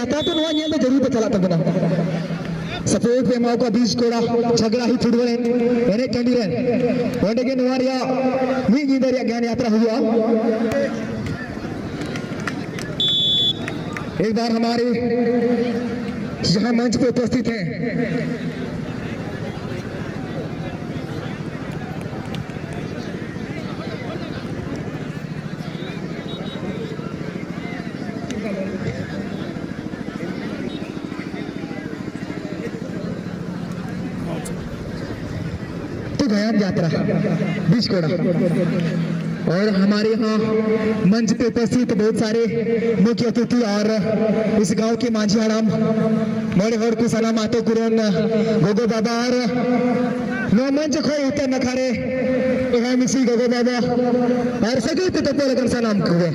यात्रा तो नवा तो जरूर चला था बना सफेद पे माओ का बीच कोड़ा झगड़ा ही फुटबॉल एने कैंडिडेट वोटे के नवारिया मी गिंदरिया ज्ञान यात्रा हुआ। एक बार हमारे यहाँ मंच पे उपस्थित हैं तो गयान यात्रा बीच कोड़ा और हमारे यहाँ मंच पे उपस्थित बहुत सारे मुख्य अतिथि और इस गांव के मांझी आराम मोड़े होड़ कुसला मातो कुरन गोगो बाबा और नो मंच खोई उतर नखारे यहाँ मिसी गोगो बाबा और सभी तो तो लगन सलाम कुवे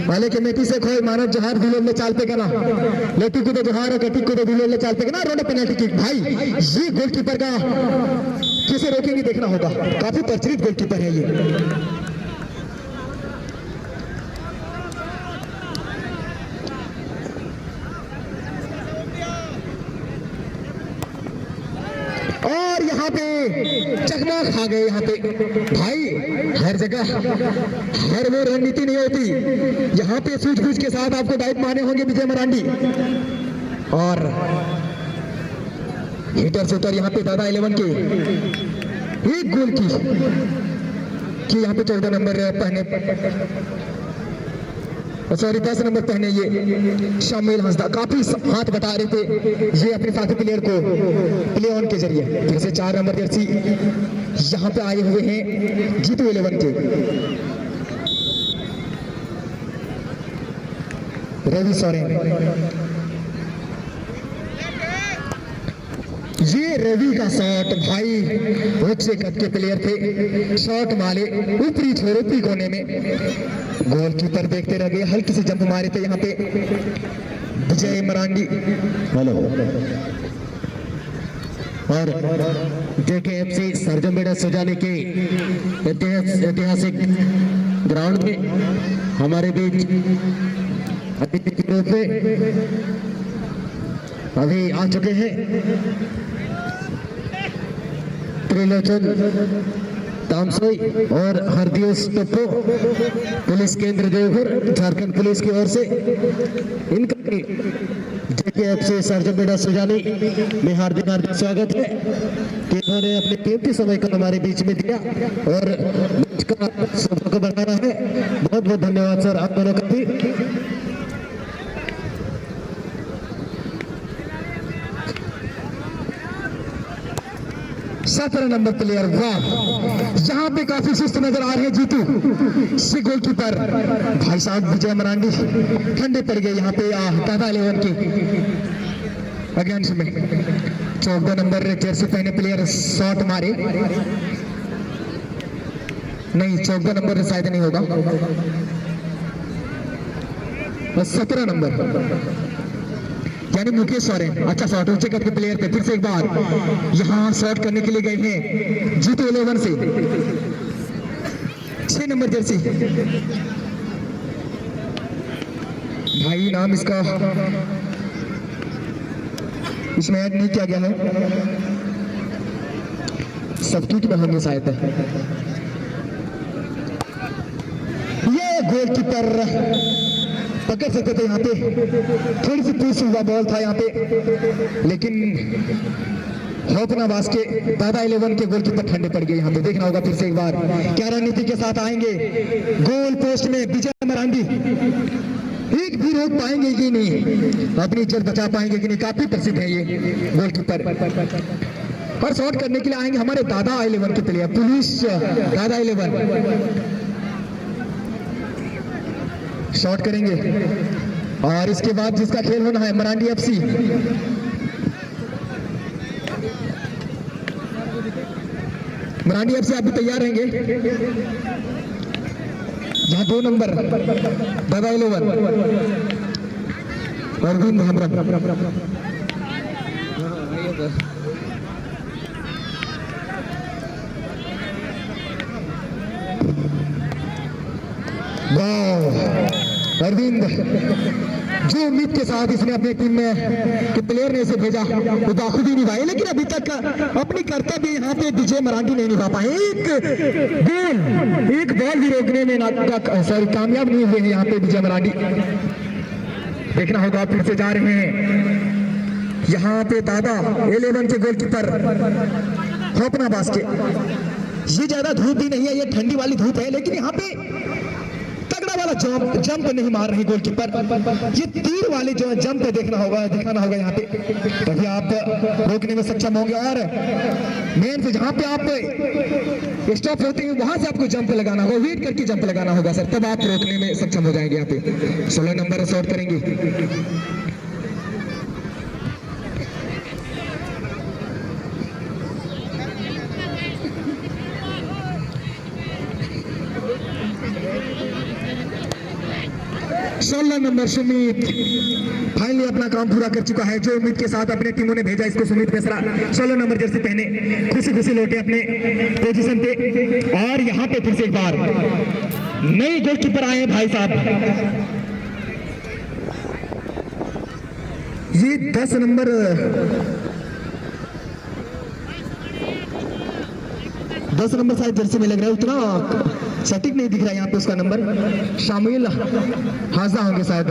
माले के मेटी से खोई मानव जहार दिलों में चाल पे कना लेटी को तो जहार कटी को तो दिलों में चाल पे कना रोड पेनल्टी किक भाई ये गोलकीपर का किसे रोकेंगे देखना होगा काफी प्रचलित गोलकीपर है ये। और यहाँ पे चकमा खा गए यहाँ पे भाई हर जगह हर वो रणनीति नहीं होती यहाँ पे सूझबूझ के साथ आपको दायित्व माने होंगे विजय मरांडी और हिटर शूटर यहाँ पे दादा 11 के एक गोल की यहाँ पे 14 नंबर पहने सॉरी 10 नंबर पहने ये शामिल हंसदा काफी हाथ बता रहे थे ये अपने साथी प्लेयर को प्ले ऑन के जरिए जैसे 4 नंबर जर्सी यहाँ पे आए हुए हैं जीतू 11 के रवि सोरेन। ये रवि का शॉट भाई ऊंचे कद के प्लेयर थे शॉट मारे ऊपरी छोर ऊपरी कोने में गोलकीपर देखते रह गए हल्की से जंप मारे थे यहाँ पे विजय मरांडी हेलो और JKFC सर्जनबेड़ा सुजाने के ऐतिहासिक ग्राउंड में हमारे बीच अतिथि के रूप में अभी आ चुके हैं त्रिलोचन तामसोई और हरदियोस टप्पो पुलिस केंद्र देवघर झारखंड पुलिस की ओर से इनका JKFC सर्जनबेड़ा सुजानी में हार्दिक हार्दिक स्वागत है कि इन्होंने अपने कीमती समय को हमारे बीच में दिया और मंच का सौभाग्य बनाया है। बहुत बहुत धन्यवाद सर आप दोनों का भी। सत्रह नंबर प्लेयर वाह यहाँ पे काफी सुस्त नजर आ रहे हैं जीतू से गोलकीपर भाई साहब विजय मरांडी ठंडे पड़ गए यहाँ पे दादा 11 के अगेंस्ट में 14 नंबर जर्सी पहने प्लेयर शॉट मारे नहीं 14 नंबर शायद नहीं होगा 17 नंबर यानी मुकेश सोरेन अच्छा शॉट ऊंचे कद के प्लेयर पे फिर से एक बार यहाँ शॉट करने के लिए गए हैं जीतू 11 से 6 नंबर जर्सी भाई नाम इसका इसमें ऐड नहीं किया गया है सबकी में होंगे शायद ये गोलकीपर पकड़ सकते थे यहाँ पे थोड़ी सी पुश हुआ बॉल था यहाँ पे लेकिन होपनाबाज के दादा 11 के गोलकीपर ठंडे पड़ गए यहाँ पे देखना होगा फिर से एक बार क्या रणनीति के साथ आएंगे गोल पोस्ट में विजय मरांडी एक भी रोक पाएंगे कि नहीं अपनी इज्जत बचा पाएंगे कि नहीं काफी प्रसिद्ध है ये गोलकीपर पर शॉट करने के लिए आएंगे हमारे दादा 11 के प्लेयर पुलिस दादा 11 शॉट करेंगे और इसके बाद जिसका खेल होना है मरांडी FC मरांडी FC आप भी तैयार रहेंगे यहाँ 2 नंबर दादा 11 अरविंद हेमरम अरविंद जो उम्मीद के साथ इसने अपनी टीम में के प्लेयर ने इसे भेजा वो बाखुदी निभाई, लेकिन अभी तक अपनी कर्तव्य यहाँ पे विजय मरांडी नहीं निभा पाए। एक बॉल भी रोकने में कामयाब नहीं हुए हैं यहाँ पे विजय मरांडी। देखना होगा, फिर से जा रहे हैं यहाँ पे दादा 11 के गोलकीपर होपना बास्के। ये ज्यादा धूप भी नहीं है, ये ठंडी वाली धूप है, लेकिन यहाँ पे तगड़ा वाला जंप नहीं मार रही गोलकीपर। ये तीर वाले जो जंप दिखाना होगा यहाँ पे, तभी आप रोकने में सक्षम होंगे। और मेन से जहाँ पे आप स्टॉप होते हैं वहां से आपको जंप लगाना होगा, वेट करके जंप लगाना होगा सर, तब आप रोकने में सक्षम हो जाएंगे। यहाँ पे 16 नंबर शॉट करेंगे। नंबर सुमित फाइनली अपना काम पूरा कर चुका है। जो उम्मीद के साथ अपने टीमों ने भेजा इसको सुमित मिश्रा 16 नंबर जर्सी पहने खुशी खुशी लौटे अपने पोजीशन पे। और यहाँ पे फिर से एक बार नए गोलकीपर आए भाई साहब। ये 10 नंबर 10 नंबर शायद जर्सी में लग रहा है, उतना सटीक नहीं दिख रहा है यहाँ पे उसका नंबर। शामिल हाजा होंगे शायद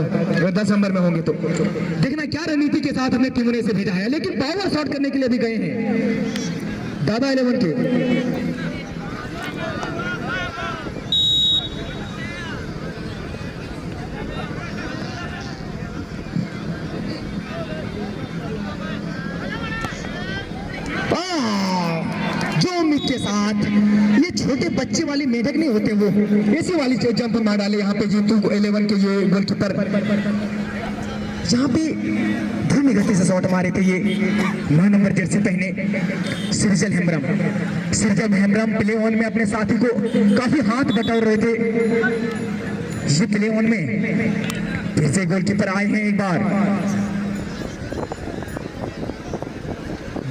10 नंबर में होंगे। तो देखना क्या रणनीति के साथ हमने टीमों ने इसे भेजा है, लेकिन पावर शॉट करने के लिए भी गए हैं दादा 11 के। के साथ ये छोटे बच्चे वाली मेढक नहीं होते, वो ऐसी वाली जंप मार डाले यहाँ पे जीतू 11 के ये गोलकीपर। यहाँ पे धीमी गति से शॉट मारे थे ये 9 नंबर जर्सी पहने सिरजल हेम्ब्रम प्ले ऑन में अपने साथी को काफी हाथ बटोर रहे थे। ये प्ले ऑन में फिर से गोलकीपर आए हैं एक बार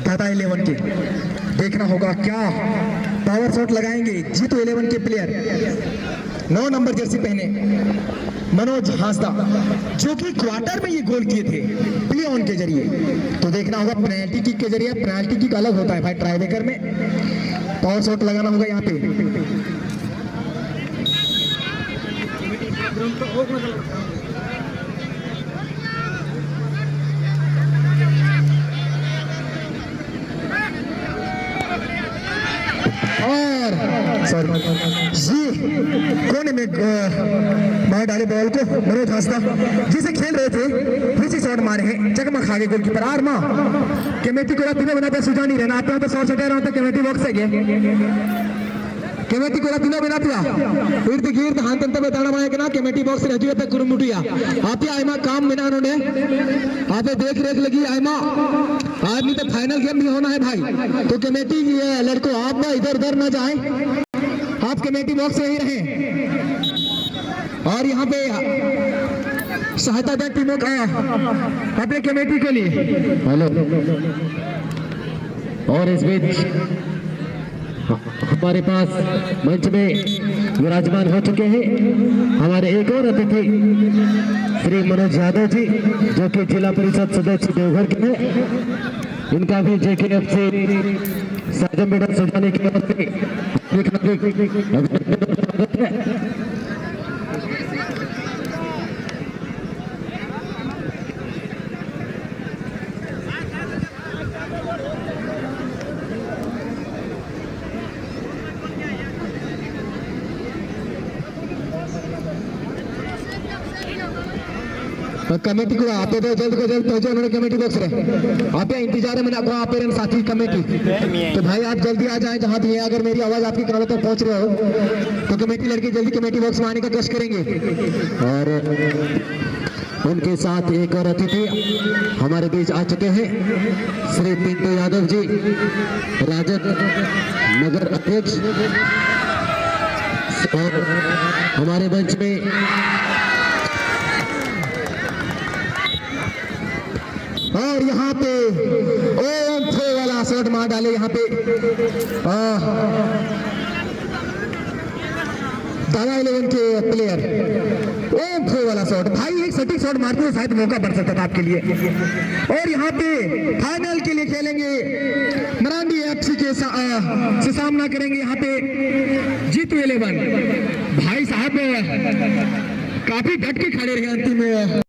दादा 11 के। देखना होगा क्या पावर शॉट लगाएंगे जीतो 11 के प्लेयर 9 नंबर जर्सी पहने मनोज हांसदा, जो कि क्वार्टर में ये गोल किए थे प्ले ऑन के जरिए। तो देखना होगा पेनल्टी किक के जरिए, पेनल्टी किक अलग होता है भाई ट्राई ब्रेकर में, पावर शॉट लगाना होगा यहाँ पे। सॉरी जी कोने में मार डाले बॉल को मनोज हांसदा जिसे खेल रहे थे फिर से शॉट मारे हैं जगमग खा गए गोलकीपर। आर मां कमेटी को रात में बनाता सुझा नहीं रहना आप तो शॉट सटे रहा था कमेटी बॉक्स है गया कमेटी को रात बना पिया इर्द गिर्द हाथ अंत में दाना माया के ना कमेटी बॉक्स रहती है कुरुमुटिया आप ही आयमा काम बिना उन्होंने आप देख रेख लगी आयमा आज नहीं तो फाइनल गेम भी होना है भाई। तो कमेटी लड़कों आप इधर उधर ना जाए, आप कमेटी बॉक्स में ही रहें और यहाँ पे सहायता दें टीमों का अपने कमेटी के लिए। हेलो और इस बीच हमारे पास मंच में विराजमान हो चुके हैं हमारे एक और अतिथि श्री मनोज यादव जी, जो कि जिला परिषद सदस्य देवघर के हैं। इनका भी JKF से सर्जन मेडल सजाने की ओर से स्वागत है। कमेटी को आप तो जल्द को जल्द पहुंचे उन्होंने कमेटी बॉक्स रहे आप इंतजार है मैंने आपको आप साथी कमेटी। तो भाई आप जल्दी आ जाएं जहां भी है, अगर मेरी आवाज आपकी कानों तक पहुंच रहे हो तो कमेटी लड़के जल्दी कमेटी बॉक्स में आने का कष्ट करेंगे। और उनके साथ एक और अतिथि हमारे बीच आ चुके हैं श्री पिंटू यादव जी, राजद नगर अध्यक्ष। और हमारे मंच में और यहाँ पे ओम थे वाला शॉट मार डाले यहाँ पे दादा 11 के प्लेयर। ओ खो वाला शॉट भाई, एक सटीक शॉट मारते हुए शायद मौका बन सकता था आपके लिए। और यहाँ पे फाइनल के लिए खेलेंगे मरांडी एफसी के से सामना करेंगे यहाँ पे जीतू 11। भाई साहब काफी डट के खड़े रहे अंतिम में।